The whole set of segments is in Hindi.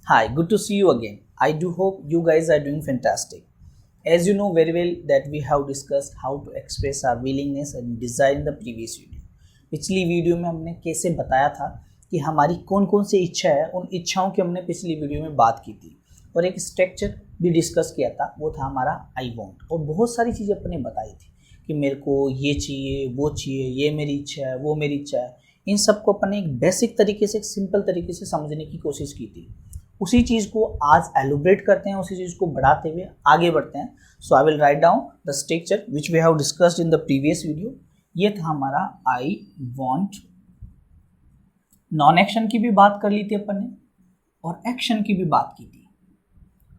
Hi, good to see you again. I do hope you guys are doing fantastic. As you know very well that we have discussed how to express our willingness and desire in the previous video. पिछली वीडियो में हमने कैसे बताया था कि हमारी कौन कौन सी इच्छा है, उन इच्छाओं की हमने पिछली वीडियो में बात की थी और एक स्ट्रक्चर भी डिस्कस किया था, वो था हमारा आई वॉन्ट। और बहुत सारी चीज़ें अपने बताई थी कि मेरे को ये चाहिए, वो चाहिए, ये मेरी इच्छा है, वो मेरी इच्छा है। इन सबको अपने एक बेसिक तरीके से, एक सिंपल तरीके से समझने की कोशिश की थी। उसी चीज़ को आज एलोब्रेट करते हैं, उसी चीज़ को बढ़ाते हुए आगे बढ़ते हैं। So I will write down the structure which we have discussed in the previous video. ये था हमारा आई वॉन्ट। नॉन एक्शन की भी बात कर ली थी अपन ने और एक्शन की भी बात की थी।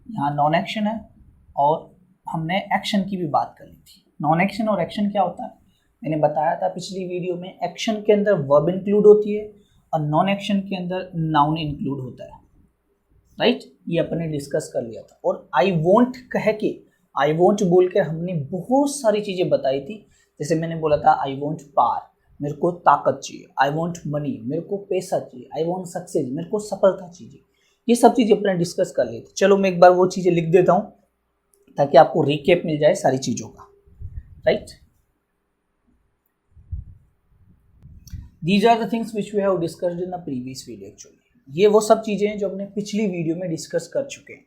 यहाँ नॉन एक्शन है और हमने एक्शन की भी बात कर ली थी। नॉन एक्शन और एक्शन क्या होता है मैंने बताया था पिछली वीडियो में। एक्शन के अंदर वर्ब इंक्लूड होती है और नॉन एक्शन के अंदर नाउन इंक्लूड होता है, राइट। ये अपने डिस्कस कर लिया था। और आई वॉन्ट कह के, आई वॉन्ट बोल के हमने बहुत सारी चीज़ें बताई थी। जैसे मैंने बोला था आई वॉन्ट पावर, मेरे को ताकत चाहिए। आई वॉन्ट मनी, मेरे को पैसा चाहिए। आई वॉन्ट सक्सेस, मेरे को सफलता चाहिए। ये सब चीज़ें अपने डिस्कस कर लिए थे। चलो मैं एक बार वो चीज़ें लिख देता हूँ ताकि आपको रिकेप मिल जाए सारी चीज़ों का, right. These are the things which we have discussed in the previous video. Actually ये वो सब चीज़ें हैं जो हमने पिछली वीडियो में डिस्कस कर चुके हैं।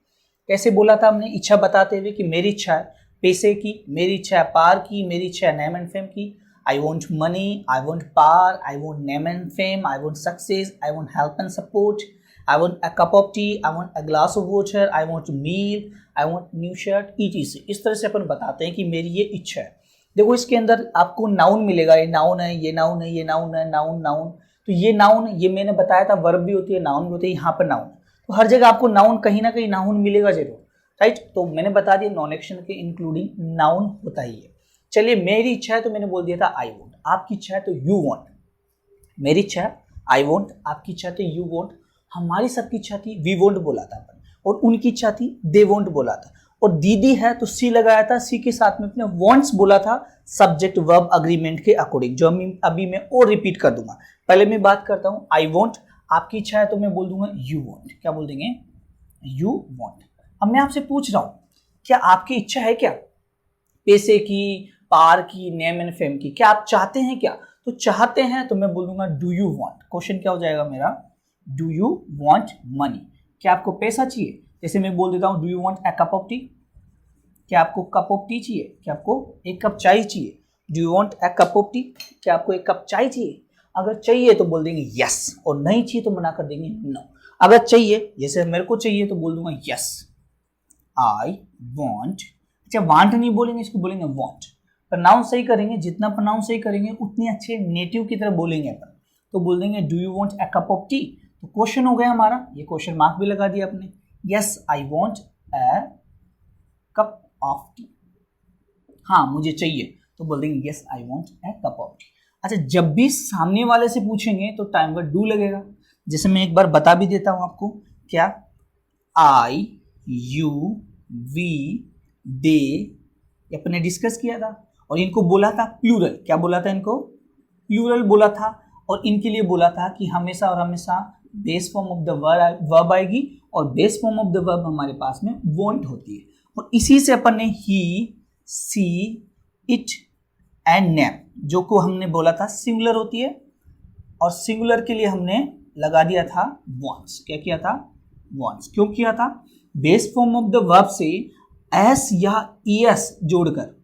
कैसे बोला था हमने, इच्छा बताते हुए कि मेरी इच्छा है पैसे की, मेरी इच्छा है पावर की, मेरी इच्छा है नेम एंड फेम की। I want money, I want power, I want name and fame, I want success, I want help and support, I want a cup of tea, I want a glass of water, I want meal, I want new shirt, ETC। इस तरह से अपन बताते हैं कि मेरी ये इच्छा है। देखो इसके अंदर आपको नाउन मिलेगा, ये नाउन है, ये नाउन है, ये नाउन है, नाउन नाउन। तो ये नाउन, ये मैंने बताया था वर्ब भी होती है, नाउन भी होती है। यहाँ पर नाउन, तो हर जगह आपको नाउन कहीं ना कहीं नाउन मिलेगा जरूर, राइट। तो मैंने बता दिया नॉन एक्शन के इंक्लूडिंग नाउन होता ही है। चलिए मेरी इच्छा है तो मैंने बोल दिया था आई वॉन्ट। आपकी इच्छा है तो यू वॉन्ट। मेरी इच्छा है आई वॉन्ट, आपकी इच्छा तो यू वॉन्ट। हमारी सबकी इच्छा थी वी वॉन्ट बोला था अपन, और उनकी इच्छा थी दे वॉन्ट बोला था। और दीदी है तो सी लगाया था, सी के साथ में अपने वॉन्ट्स बोला था सब्जेक्ट वर्ब अग्रीमेंट के अकॉर्डिंग, जो अभी मैं और रिपीट कर दूंगा। पहले मैं बात करता हूं आई वॉन्ट। आपकी इच्छा है तो मैं बोल दूंगा यू वॉन्ट। क्या बोल देंगे? You want. अब मैं आपसे पूछ रहा हूं, क्या आपकी इच्छा है क्या पैसे की, पावर की, नेम एंड फेम की? क्या आप चाहते हैं क्या? तो चाहते हैं तो मैं बोल दूंगा डू यू वॉन्ट। क्वेश्चन क्या हो जाएगा मेरा? Do you want money? क्या आपको पैसा चाहिए? जैसे मैं बोल देता हूं do you want a cup of T. क्या आपको कप ऑफ टी चाहिए? क्या आपको एक कप चाय चाहिए? Do you want a cup of T? क्या आपको एक कप चाय चाहिए? अगर चाहिए तो बोल देंगे यस, और नहीं चाहिए तो मना कर देंगे नो। अगर चाहिए, जैसे मेरे को चाहिए तो बोल दूंगा यस आई वॉन्ट। अच्छा वांट नहीं बोलेंगे, इसको बोलेंगे वॉन्ट। प्रोनाउंस सही करेंगे, जितना प्रोनाउंस सही करेंगे उतनी अच्छे नेटिव की तरह बोलेंगे अपन। तो बोल देंगे do you want a cup of tea. तो क्वेश्चन हो गया हमारा, ये क्वेश्चन मार्क भी लगा दिया आपने। Yes I want a cup of T. हाँ मुझे चाहिए तो बोल देंगे yes I want a cup of T. अच्छा जब भी सामने वाले से पूछेंगे तो टाइम पर डू लगेगा। जैसे मैं एक बार बता भी देता हूं आपको, क्या आई, यू, वी, दे, अपने डिस्कस किया था और इनको बोला था प्लूरल। क्या बोला था इनको? प्लूरल बोला था। और इनके लिए बोला था कि हमेशा और हमेशा base form of the verb आएगी, और base form of the verb हमारे पास में वॉन्ट होती है। और इसी से अपन ने ही, सी, इट एंड नेम, जो को हमने बोला था सिंगुलर होती है, और सिंगुलर के लिए हमने लगा दिया था वॉन्ट्स। क्या किया था? वॉन्ट्स। क्यों किया था? Base form of the verb से एस या ईएस जोड़कर,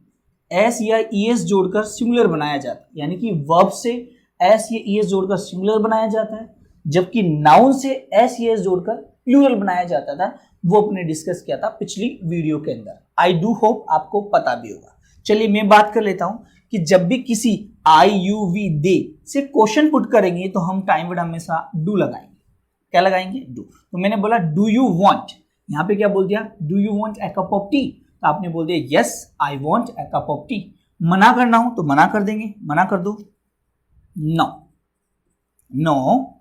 एस या ईएस जोड़कर सिंगुलर बनाया जाता है। यानी कि वर्ब से एस या ईएस जोड़कर सिंगुलर बनाया जाता है, जबकि नाउन से एस ईएस जोड़कर प्लूरल बनाया जाता था। वो अपने डिस्कस किया था पिछली वीडियो के अंदर। आई डू होप आपको पता भी होगा। चलिए मैं बात कर लेता हूं कि जब भी किसी आई, यू, वी, दे से क्वेश्चन पुट करेंगे तो हम टाइम वर्ड हमेशा डू लगाएंगे। क्या लगाएंगे? डू। तो मैंने बोला डू यू वॉन्ट, यहाँ पे क्या बोल दिया? Do you want a cup of tea. तो आपने बोल दिया yes I want a cup of tea. मना करना हो तो मना कर देंगे, मना कर दो, no, no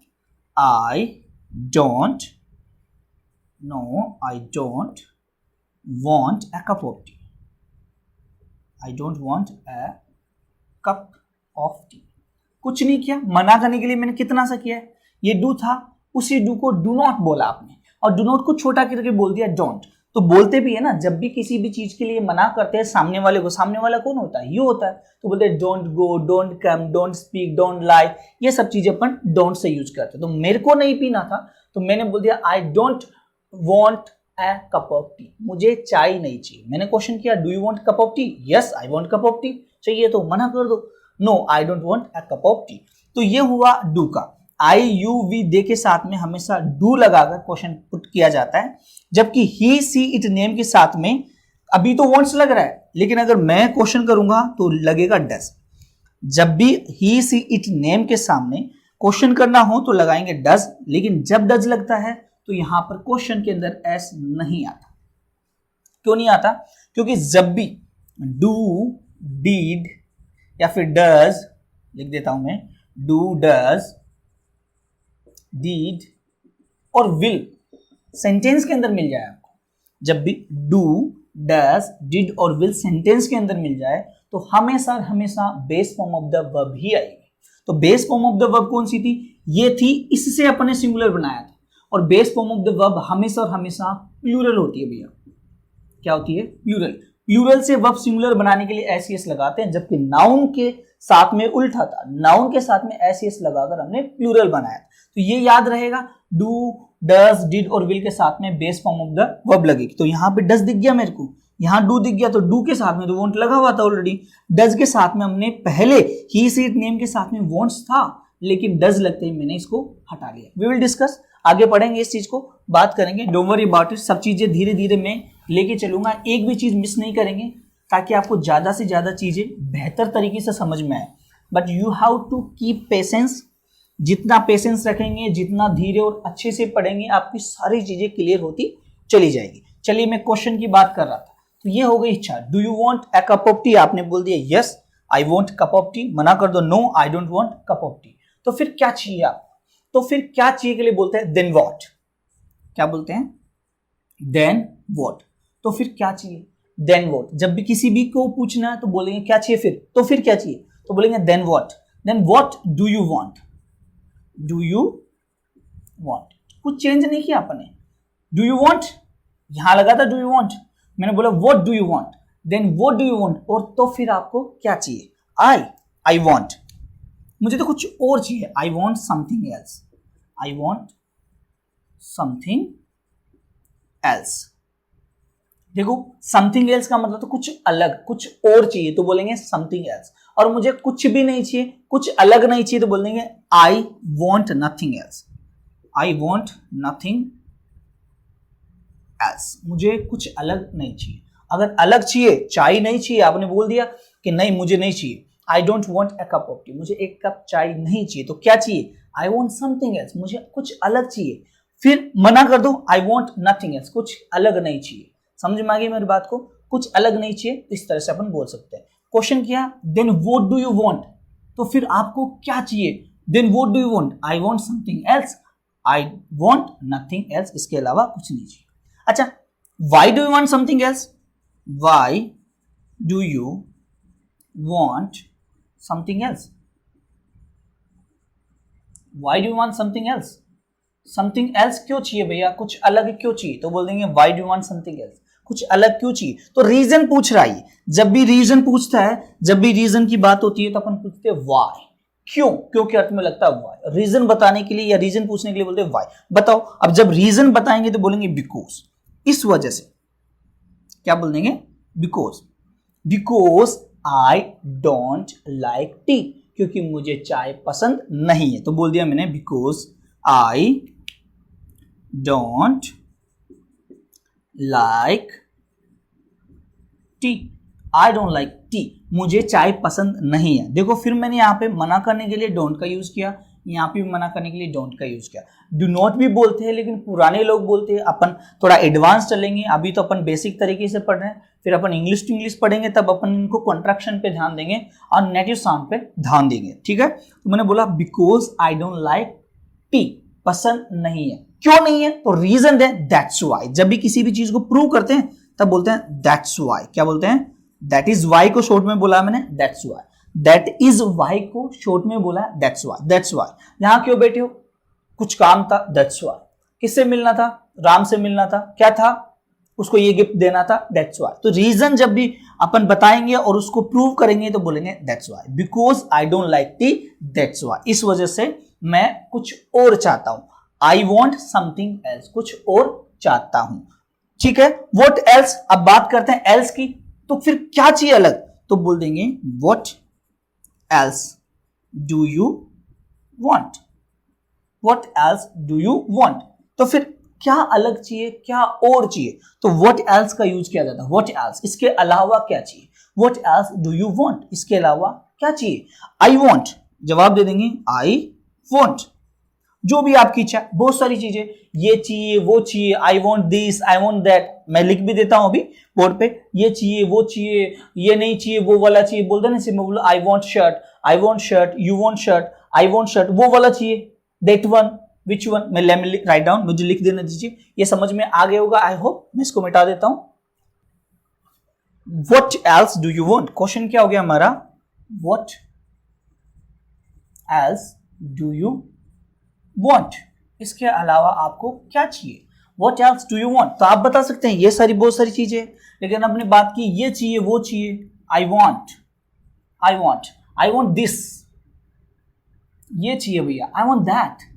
I don't, no I don't want a cup of tea, I don't want a cup of tea. कुछ नहीं किया। मना करने के लिए मैंने कितना सा किया है? ये डू था, उसी डू को डू नॉट बोला आपने। और डू नॉट को छोटा करके बोल दिया डोंट। तो बोलते भी है ना, जब भी किसी भी चीज के लिए मना करते हैं सामने वाले को, सामने वाला कौन होता है? यू होता है। तो बोलते हैं don't go, don't come, don't speak, don't lie, ये सब चीजें अपन डोंट से यूज करते हैं। तो मेरे को नहीं पीना था तो मैंने बोल दिया I don't want a cup of tea, मुझे चाय नहीं चाहिए। मैंने क्वेश्चन किया do you want cup of tea? Yes I want cup of tea. चाहिए तो मना कर दो, no I don't want a cup of tea. तो ये हुआ डू का। आई यू वी दे के साथ में हमेशा डू लगाकर क्वेश्चन पुट किया जाता है, जबकि ही सी इट नेम के साथ में अभी तो वांट्स लग रहा है, लेकिन अगर मैं क्वेश्चन करूंगा तो लगेगा डज। जब भी ही सी इट नेम के सामने क्वेश्चन करना हो तो लगाएंगे डज, लेकिन जब डज लगता है तो यहां पर क्वेश्चन के अंदर एस नहीं आता। क्यों नहीं आता? क्योंकि जब भी डू, डीड या फिर डज, लिख देता हूं मैं, डू, डज, डीड और विल सेंटेंस के अंदर मिल जाए आपको, जब भी डू, डज, डिड और विल सेंटेंस के अंदर मिल जाए तो हमेशा हमेशा base form of the verb ही आएगी। तो base form of the verb कौन सी थी? ये थी, इससे अपने सिंगुलर बनाया था। और base form of the verb हमेशा और हमेशा प्लूरल होती है भैया। क्या होती है? प्लूरल। प्लूरल से वर्ब सिंगुलर बनाने के लिए एस एस लगाते हैं, जबकि नाउन के साथ में उल्टा था, नाउन के साथ में एस एस लगाकर हमने प्लूरल बनाया। तो ये याद रहेगा, डू, डज, डिड और विल के साथ में base form of the verb लगेगी। तो यहाँ पे डज दिख गया मेरे को, यहाँ डू दिख गया, तो डू के साथ में तो वॉन्ट लगा हुआ था ऑलरेडी। डज के साथ में हमने पहले ही सी इट नेम के साथ में वॉन्ट्स था, लेकिन डज लगते ही मैंने इसको हटा लिया। वी विल डिस्कस, आगे पढ़ेंगे इस चीज को, बात करेंगे। डोंट वरी अबाउट इट, सब चीजें धीरे धीरे मैं लेके चलूंगा, एक भी चीज मिस नहीं करेंगे, ताकि आपको ज्यादा से ज्यादा चीजें बेहतर तरीके से समझ में आए। But you have to keep patience. जितना पेशेंस रखेंगे, जितना धीरे और अच्छे से पढ़ेंगे, आपकी सारी चीजें क्लियर होती चली जाएगी। चलिए, मैं क्वेश्चन की बात कर रहा था, तो ये हो गई इच्छा। Do you want a cup of tea? आपने बोल दिया yes I want cup of tea. मना कर दो, no I don't want cup of tea. तो फिर क्या चाहिए आपको? तो फिर क्या चाहिए के लिए बोलते हैं देन व्हाट। क्या बोलते हैं? Then what. तो फिर क्या चाहिए? Then what. जब भी किसी भी को पूछना है तो बोलेंगे क्या चाहिए, फिर तो फिर क्या चाहिए, तो बोलेंगे then what. Then what do you want? Do you want, कुछ चेंज नहीं किया आपने। डू यू वांट यहां लगा था, डू यू वांट, मैंने बोला what do you want, then what do you want. और तो फिर आपको क्या चाहिए? आई वांट, मुझे तो कुछ और चाहिए। आई want something else, I want something else. देखो, समथिंग एल्स का मतलब तो कुछ अलग, कुछ और चाहिए, तो बोलेंगे समथिंग एल्स। और मुझे कुछ भी नहीं चाहिए, कुछ अलग नहीं चाहिए, तो बोल देंगे I want nothing else. I want nothing else, मुझे कुछ अलग नहीं चाहिए। अगर अलग चाहिए, चाय नहीं चाहिए, आपने बोल दिया कि नहीं मुझे नहीं चाहिए, आई don't want a cup of tea, मुझे एक कप चाय नहीं चाहिए, तो क्या चाहिए? आई वॉन्ट समथिंग एल्स, मुझे कुछ अलग चाहिए। फिर मना कर दो, आई वॉन्ट नथिंग एल्स, कुछ अलग नहीं चाहिए। समझ में आ गई मेरी बात को? कुछ अलग नहीं चाहिए, इस तरह से अपन बोल सकते हैं। क्वेश्चन किया then what do you want, तो फिर आपको क्या चाहिए? Then what do you want? I want something else, I want nothing else, इसके अलावा कुछ नहीं चाहिए। अच्छा, why do you want something else? Why do you want something else? Why do you want something else? Something else क्यों चाहिए भैया? कुछ अलग क्यों चाहिए? तो बोल देंगे why do you want something else, कुछ अलग क्यों चाहिए? तो रीजन पूछ रहा है। जब भी रीजन पूछता है, जब भी रीजन की बात होती है तो अपन पूछते हैं व्हाई, क्यों, क्यों के अर्थ में लगता है व्हाई। रीजन बताने के लिए या रीजन पूछने के लिए बोलते हैं व्हाई, बताओ। अब जब रीजन बताएंगे तो बोलेंगे बिकॉज, इस वजह से। क्या बोल देंगे? Because, because I don't like T, क्योंकि मुझे चाय पसंद नहीं है। तो बोल दिया मैंने because I don't like T, I don't like T, मुझे चाय पसंद नहीं है। देखो, फिर मैंने यहाँ पे मना करने के लिए डोंट का यूज किया, यहाँ पे भी मना करने के लिए डोंट का यूज किया। डू नॉट भी बोलते हैं, लेकिन पुराने लोग बोलते हैं। अपन थोड़ा एडवांस चलेंगे, अभी तो अपन बेसिक तरीके से पढ़ रहे हैं, फिर अपन इंग्लिश टू इंग्लिश पढ़ेंगे, तब अपन इनको कॉन्ट्रैक्शन पे ध्यान देंगे और नेटिव साउंड पे ध्यान देंगे। ठीक है, तो मैंने बोला because I don't like T, पसंद नहीं है। क्यों नहीं है? तो रीजन दे, दैट्स व्हाई। जब भी किसी भी चीज को प्रूव करते हैं तब बोलते हैं दैट्स व्हाई। क्या बोलते हैं? दैट इज व्हाई को शॉर्ट में बोला मैंने, that's why. That is why को शॉर्ट में बोला, दैट्स व्हाई। That's why. यहां क्यों बैठे हो? कुछ काम था, दैट्स व्हाई। किससे मिलना था? राम से मिलना था, क्या था, उसको ये गिफ्ट देना था, दैट्स व्हाई। तो रीजन जब भी अपन बताएंगे और उसको प्रूव करेंगे तो बोलेंगे that's why, because I don't like T, that's why, इस वजह से मैं कुछ और चाहता हूं, आई वॉन्ट समथिंग एल्स, कुछ और चाहता हूं। ठीक है, व्हाट एल्स, अब बात करते हैं एल्स की, तो फिर क्या चाहिए अलग, तो बोल देंगे what else do you want, what else do you want, तो फिर क्या अलग चाहिए, क्या और चाहिए, तो व्हाट एल्स का यूज किया जाता है, व्हाट एल्स, इसके अलावा क्या चाहिए, what else do you want, इसके अलावा क्या चाहिए, आई वांट, जवाब दे देंगे आई वांट, जो भी आपकी इच्छा, बहुत सारी चीजें, ये चाहिए वो चाहिए, I want this, I want that, मैं लिख भी देता हूं अभी बोर्ड पे, ये चाहिए वो चाहिए, ये नहीं चाहिए वो वाला चाहिए, बोल देना सिर्फ बोलो I want shirt, I want shirt, you want shirt, I want shirt, वो वाला चाहिए, दैट वन, विच वन, मैं राइट डाउन, मुझे लिख देना दीजिए, ये समझ में आ गया होगा, आई होप। मैं इसको मिटा देता हूं। What else do you want, question क्या हो गया हमारा, what else do you want, इसके अलावा आपको क्या चाहिए, what else do you want, तो आप बता सकते हैं ये सारी बहुत सारी चीजें, लेकिन आपने बात की ये चाहिए वो चाहिए, I want, I want, I want this, ये चाहिए भैया, आई वॉन्ट दैट,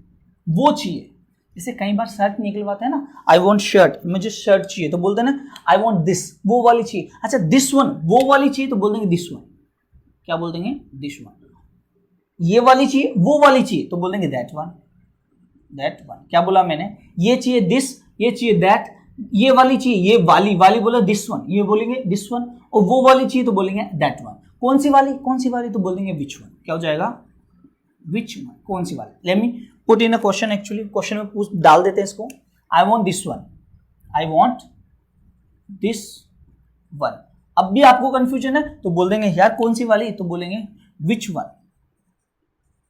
वो चाहिए, इसे कई बार शर्ट निकलवाते हैं ना, आई वॉन्ट शर्ट, मुझे शर्ट चाहिए, तो बोलते हैं ना आई वॉन्ट दिस, वो वाली चाहिए, अच्छा दिस वन, वो वाली चाहिए, तो बोल देंगे दिस वन, क्या बोल देंगे दिस वन, ये वाली चाहिए वो वाली चाहिए, तो बोल देंगे दैट वन, दैट वन, क्या बोला मैंने, ये चाहिए दिस, ये चाहिए दैट, ये वाली चाहिए, ये वाली, वाली बोला दिस वन, ये बोलेंगे दिस वन, और वो वाली चाहिए तो बोलेंगे दैट वन, कौन सी वाली, कौन सी वाली, तो बोल देंगे विच वन, क्या हो जाएगा विच वन, कौन सी वाली, let me put in a question, actually question में पूछ डाल देते हैं इसको, आई want this one, I want this one, अब भी आपको कंफ्यूजन है तो बोल देंगे यार कौन सी वाली, तो बोलेंगे which one,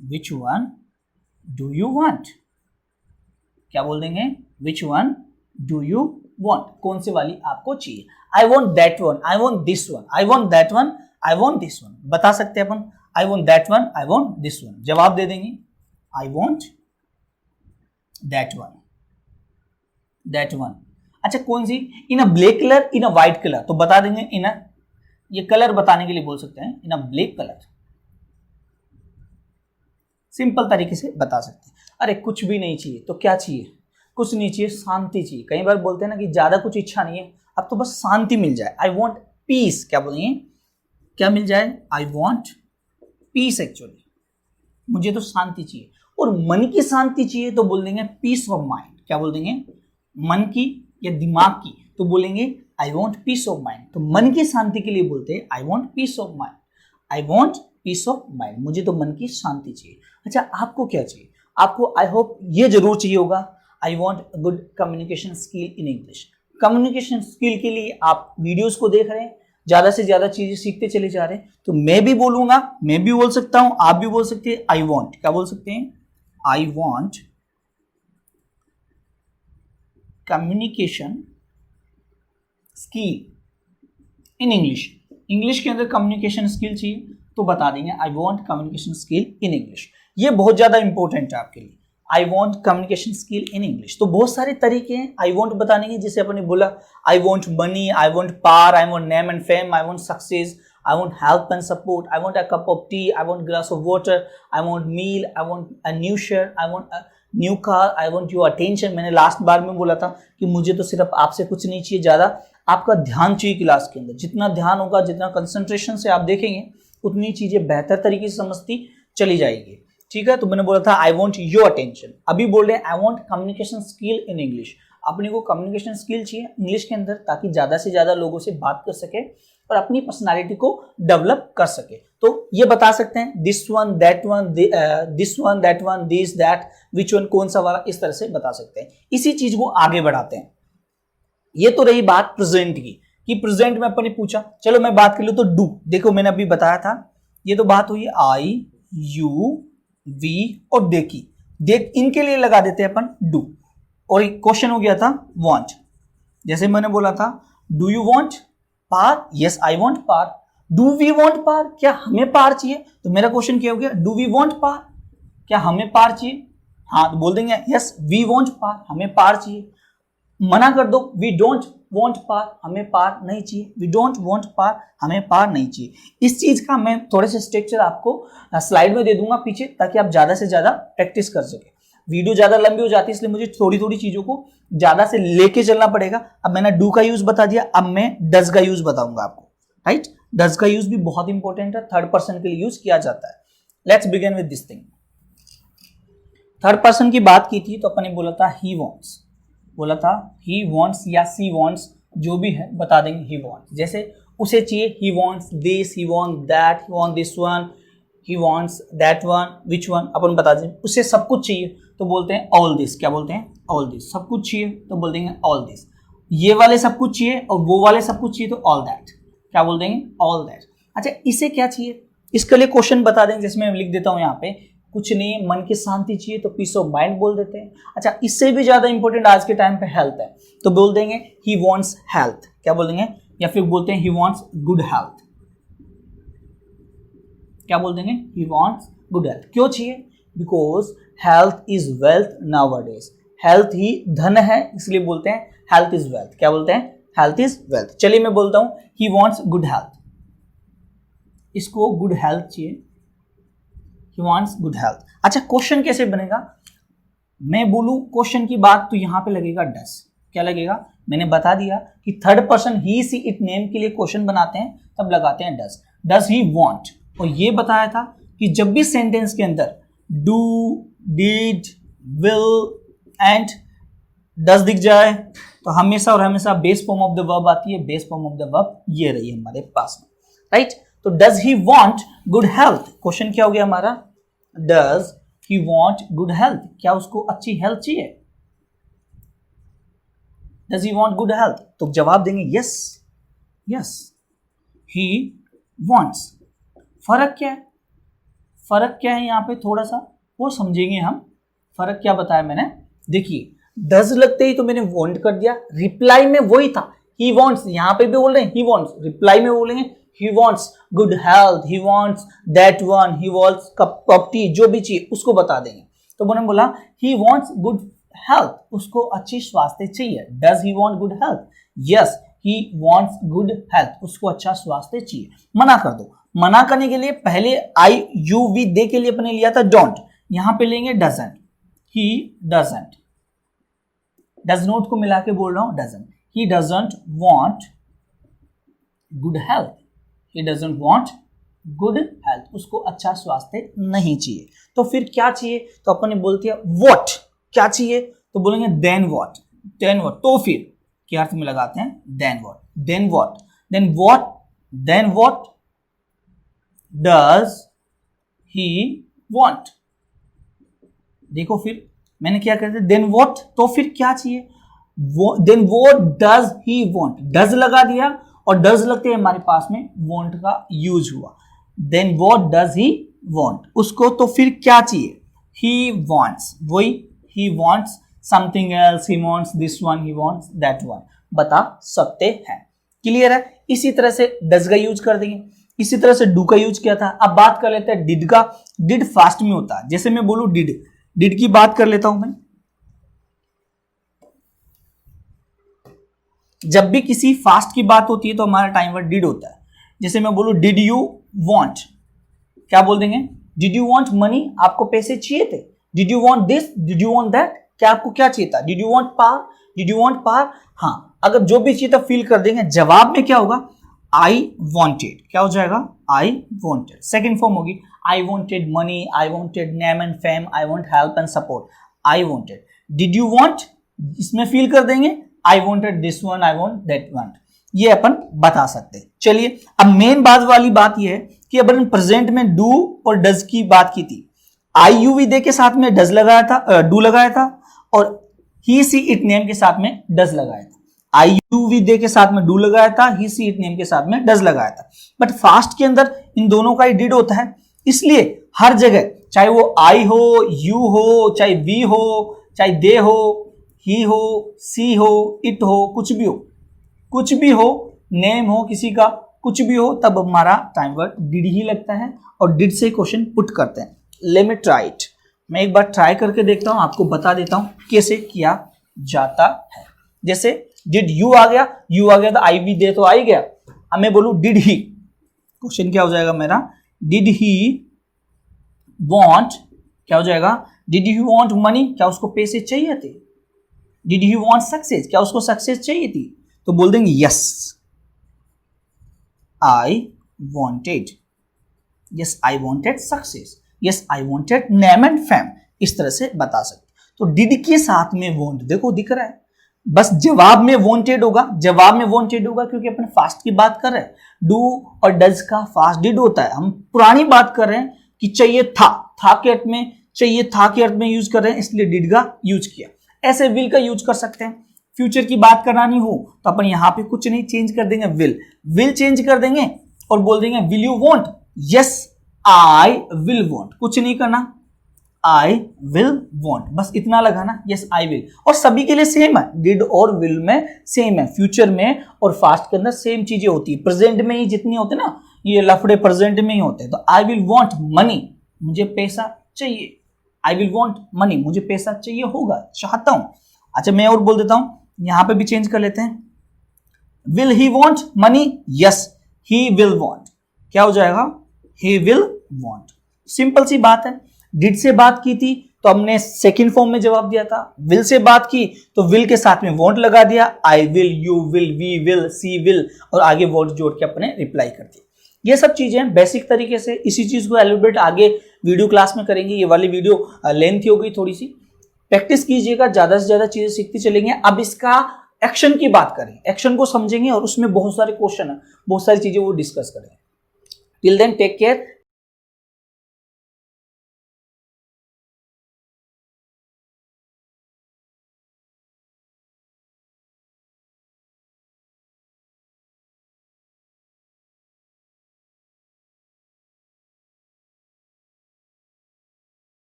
which one do you want, क्या बोल देंगे which one do you want, कौन सी वाली आपको चाहिए, I want that one, I want this one, I want that one, I want this one, बता सकते हैं अपन, I want that one, I want this one, जवाब दे देंगे I want that one, that one, अच्छा कौन सी, in a black colour, in a white colour, तो बता देंगे इन अ, ये कलर बताने के लिए बोल सकते हैं इन अ ब्लैक कलर, सिंपल तरीके से बता सकते हैं। अरे कुछ भी नहीं चाहिए तो क्या चाहिए, कुछ नहीं चाहिए, शांति चाहिए, कई बार बोलते हैं ना कि ज्यादा कुछ इच्छा नहीं है, अब तो बस शांति मिल जाए, आई वॉन्ट पीस, क्या बोलेंगे, क्या मिल जाए, आई वॉन्ट पीस, एक्चुअली मुझे तो शांति चाहिए, और मन की शांति चाहिए तो बोल देंगे पीस ऑफ माइंड, क्या बोल देंगे, मन की या दिमाग की, तो बोलेंगे I want piece of mind, तो मन की शांति के लिए बोलते हैं I want piece of mind, I want piece of mind, मुझे तो मन की शांति चाहिए। अच्छा आपको क्या चाहिए, आपको आई होप ये जरूर चाहिए होगा, I want good communication skill in English, communication skill के लिए आप वीडियोस को देख रहे हैं, ज्यादा से ज्यादा चीजें सीखते चले जा रहे हैं, तो मैं भी बोलूंगा, मैं भी बोल सकता हूं, आप भी बोल सकते हैं, आई वॉन्ट, क्या बोल सकते हैं, I want communication skill in English, English के अंदर कम्युनिकेशन स्किल चाहिए तो बता देंगे I want communication skill in English, ये बहुत ज्यादा इंपॉर्टेंट है आपके लिए, I want communication skill in English. तो बहुत सारे तरीके हैं आई वॉन्ट बताने के, जैसे अपने बोला I want money, I want power, I want name and fame, I want success, I want help and support, I want a cup of tea, I want glass of water, I want meal, I want a new shirt, I want a new car, I want your attention, मैंने लास्ट बार में बोला था कि मुझे तो सिर्फ आपसे कुछ नहीं चाहिए, ज्यादा आपका ध्यान चाहिए क्लास के अंदर, जितना ध्यान होगा, जितना कंसंट्रेशन से आप देखेंगे उतनी चीजें बेहतर तरीके से समझती चली जाएगी, ठीक है। तो मैंने बोला था आई वॉन्ट योर अटेंशन, अभी बोल रहे हैं I want communication skill in English, अपने को कम्युनिकेशन स्किल चाहिए इंग्लिश के अंदर ताकि ज्यादा से ज्यादा लोगों से बात कर सके और अपनी पर्सनालिटी को डेवलप कर सके। तो ये बता सकते हैं this one that one, this one that one, this that, which one, कौन सा वाला, इस तरह से बता सकते हैं। इसी चीज को आगे बढ़ाते हैं। ये तो रही बात प्रेजेंट की कि प्रेजेंट में अपने पूछा, चलो मैं बात कर लूं तो डू, देखो मैंने अभी बताया था, ये तो बात हुई आई यू वी और दे की, देख इनके लिए लगा देते हैं अपन डू, और क्वेश्चन हो गया था वांट, जैसे मैंने बोला था डू यू वांट पार, यस आई वांट पार, डू वी वांट पार, क्या हमें पार चाहिए, तो मेरा क्वेश्चन क्या हो गया, डू वी वांट पार, क्या हमें पार चाहिए, हाँ तो बोल देंगे यस वी वांट पार, हमें पार चाहिए। मना कर दो, वी डोंट वॉन्ट पार, हमें पार नहीं चाहिए, वी डोंट वॉन्ट पार, हमें पार नहीं चाहिए। इस चीज का मैं थोड़े से स्ट्रक्चर आपको स्लाइड में दे दूंगा पीछे, ताकि आप ज्यादा से ज्यादा प्रैक्टिस कर सके। वीडियो ज्यादा लंबी हो जाती है, इसलिए मुझे थोड़ी थोड़ी चीजों को ज्यादा से लेके चलना पड़ेगा। अब मैंने डू का यूज बता दिया, अब मैं डज का यूज बताऊंगा आपको, राइट। डज का यूज भी बहुत इंपॉर्टेंट है, थर्ड पर्सन के लिए यूज किया जाता है। Let's begin with this thing. Third person की बात की थी तो अपन ने बोला था ही वॉन्ट्स, बोला था ही वॉन्ट्स या सी वॉन्ट्स, जो भी है बता देंगे ही वॉन्ट्स। जैसे उसे चाहिए, he wants this, he want that, he want this one, he wants that one, which one, अपन बता देंगे। उसे सब कुछ चाहिए तो बोलते हैं ऑल दिस। क्या बोलते हैं? All this. सब कुछ चाहिए तो बोल देंगे ऑल दिस। ये वाले सब कुछ चाहिए और वो वाले सब कुछ चाहिए तो ऑल दैट। क्या बोल देंगे? All that. अच्छा, इसे क्या चाहिए? इसके लिए क्वेश्चन बता देंगे, जिसमें मैं लिख देता हूं यहाँ पे, कुछ नहीं, मन की शांति चाहिए तो पीस ऑफ माइंड बोल देते हैं। अच्छा, इससे भी ज्यादा इंपॉर्टेंट आज के टाइम पे हेल्थ है, तो बोल देंगे ही वॉन्ट्स हेल्थ। क्या बोल देंगे? या फिर बोलते हैं ही वॉन्ट्स गुड हेल्थ। क्या बोल देंगे? He wants good health. क्यों चाहिए? Because health is wealth nowadays. Health ही धन है, इसलिए बोलते हैं हेल्थ इज वेल्थ। क्या बोलते हैं? Health is wealth. चलिए मैं बोलता हूं ही वॉन्ट्स गुड हेल्थ। इसको गुड हेल्थ चाहिए, ही वॉन्ट्स गुड हेल्थ। अच्छा, क्वेश्चन कैसे बनेगा? मैं बोलूं क्वेश्चन की बात तो यहां पे लगेगा डस। क्या लगेगा? मैंने बता दिया कि third person he see it name के लिए क्वेश्चन बनाते हैं तब लगाते हैं डस। डस ही वॉन्ट। और ये बताया था कि जब भी सेंटेंस के अंदर डू, डिड, विल एंड डस दिख जाए तो हमेशा और हमेशा base form of the verb आती है। Base form of the verb ये रही है हमारे पास में, राइट। तो does he want good health. Question क्या हो गया हमारा? Does he want good health. क्या उसको अच्छी हेल्थ चाहिए? Does he want good health? तो जवाब देंगे यस, यस ही वॉन्ट्स। फर्क क्या है? फर्क क्या है यहाँ पे थोड़ा सा वो समझेंगे हम। फर्क क्या बताया मैंने? देखिए, डज लगते ही तो मैंने वांट कर दिया, रिप्लाई में वही था ही वांट्स। यहां पे भी बोल रहे हैं ही वांट्स, रिप्लाई में बोलेंगे he wants good health, he wants that one, he wants cup of T, जो भी चाहिए उसको बता देंगे। तो मैंने बोला ही वांट्स गुड हेल्थ, उसको अच्छी स्वास्थ्य चाहिए। Does he want good health? Yes he wants good health, उसको अच्छा स्वास्थ्य चाहिए। मना कर दो। मना करने के लिए पहले आई यू वी दे के लिए अपने लिया था डोंट, यहां पे लेंगे doesn't. He doesn't, does not को मिला के बोल रहा हूं doesn't. He doesn't want good health, he doesn't want good health, उसको अच्छा स्वास्थ्य नहीं चाहिए। तो फिर क्या चाहिए? तो अपन ने बोलते हैं व्हाट। क्या चाहिए? तो बोलेंगे देन व्हाट, देन व्हाट। तो फिर क्या अर्थ में लगाते हैं? Then what, then what, then what, then what does he want. देखो फिर मैंने क्या कहते हैं देन व्हाट, तो फिर क्या चाहिए? Then what does he want. Does लगा दिया और डज लगते हैं हमारे पास में वांट का यूज हुआ। Then what does he want, उसको तो फिर क्या चाहिए? ही वांट्स, वही he wants something else, he wants this one, he wants that one, बता सकते हैं। क्लियर है? इसी तरह से डज का यूज कर देंगे, इसी तरह से डू का यूज किया था। अब बात कर लेते हैं डिड का। डिड फास्ट में होता है, जैसे मैं बोलूं डिड, डिड की बात कर लेता हूं मैं। जब भी किसी फास्ट की बात होती है तो हमारा टाइम वर्ड डिड होता है। जैसे मैं बोलूं डिड यू वांट, क्या बोल देंगे? डिड यू वांट मनी, आपको पैसे चाहिए थे। Did you want this, did you want that, क्या आपको क्या चाहिए था? डिड यू वांट पार, डिड यू वांट पार। हाँ, अगर जो भी चाहिए था फिल कर देंगे। जवाब में क्या होगा? I wanted. क्या हो जाएगा? I wanted. सेकेंड फॉर्म होगी I wanted money, I wanted name and fame, I want help and support. I wanted. Did you want? इसमें फील कर देंगे I wanted this one, I want that one. ये अपन बता सकते हैं। चलिए, अब मेन बात वाली बात ये है कि अपन प्रेजेंट में डू और डज की बात की थी। आई यू वी दे के साथ में डज लगाया था, डू लगाया था, और ही सी इट नेम के साथ में डज लगाया था। आई यू वी दे के साथ में डू लगाया था, ही सी इट नेम के साथ में डज लगाया था। बट फास्ट के अंदर इन दोनों का ही डिड होता है, इसलिए हर जगह चाहे वो आई हो, यू हो, चाहे वी हो, चाहे दे हो, ही हो, सी हो, इट हो, कुछ भी हो, नेम हो किसी का, कुछ भी हो, तब हमारा टाइम वर्ड डिड ही लगता है और डिड से क्वेश्चन पुट करते हैं। Let me try it. मैं एक बार ट्राई करके देखता हूं, आपको बता देता हूं कैसे किया जाता है। जैसे डिड यू आ गया, यू आ गया तो आई भी दे तो आ ही गया। अब मैं बोलूं डिड ही, क्वेश्चन क्या हो जाएगा मेरा, डिड ही वॉन्ट, क्या हो जाएगा, डिड ही वॉन्ट मनी, क्या उसको पैसे चाहिए थे। डिड ही वॉन्ट सक्सेस, क्या उसको सक्सेस चाहिए थी, तो बोल देंगे yes I wanted, yes I wanted success, yes I wanted name and fame, इस तरह से बता सकते। तो डिड के साथ में वॉन्ट देखो दिख रहा है, बस जवाब में वॉन्टेड होगा, जवाब में वॉन्टेड होगा क्योंकि अपन फास्ट की बात कर रहे हैं, डू और डज का फास्ट डिड होता है। हम पुरानी बात कर रहे हैं कि चाहिए था के अर्थ में, चाहिए था के अर्थ में यूज कर रहे हैं, इसलिए डिड का यूज किया। ऐसे विल का यूज कर सकते हैं। फ्यूचर की बात करानी हो तो अपन यहां पे कुछ नहीं, चेंज कर देंगे विल चेंज कर देंगे और बोल देंगे will you want, yes I will want, कुछ नहीं करना, आई विल वॉन्ट, बस इतना लगाना, यस आई विल। और सभी के लिए सेम है, डिड और विल में सेम है, फ्यूचर में और फास्ट के अंदर सेम चीजें होती है। प्रेजेंट में ही जितनी होते ना, ये लफड़े प्रेजेंट में ही होते हैं। तो आई विल वॉन्ट मनी, मुझे पैसा चाहिए, आई विल वॉन्ट मनी, मुझे पैसा चाहिए होगा, चाहता हूं। अच्छा मैं और बोल देता हूं, यहां पे भी चेंज कर लेते हैं, will he want money, yes he will want, क्या हो जाएगा, ही विल वॉन्ट। सिंपल सी बात है। डिड से बात की थी तो हमने सेकंड फॉर्म में जवाब दिया था, विल से बात की तो विल के साथ में वॉन्ट लगा दिया, I will, you will, we will, she will, और आगे वॉन्ट जोड़ के अपने रिप्लाई कर दिया। ये सब चीजें बेसिक तरीके से, इसी चीज को एलिब्रेट आगे वीडियो क्लास में करेंगे। ये वाली वीडियो लेंथी हो गई थोड़ी सी, प्रैक्टिस कीजिएगा, ज्यादा से ज्यादा चीजें सीखते चलेंगे। अब इसका एक्शन की बात करें, एक्शन को समझेंगे और उसमें बहुत सारे क्वेश्चन है, बहुत सारी चीजें वो डिस्कस करेंगे। Till then take care,